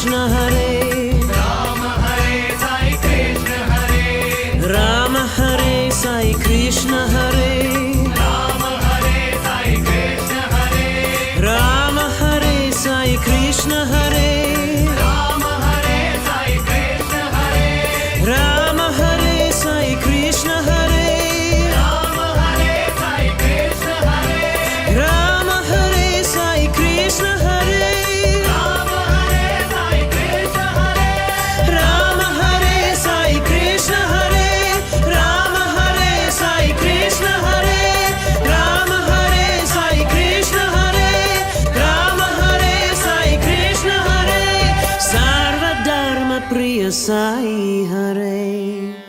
Krishna Hare Rama Hare Sai Krishna Hare Rama Hare Sai Krishna Hare Rama Hare Sai Krishna Hare Rama Hare Sai Krishna Hare Rama Hare Sai Krishna Hare Rama Hare Sai Krishna Hare Rama Hare Sai Krishna Hare Rama Hare Sai Krishna Hare Sarva Dharma Priya Sai Hare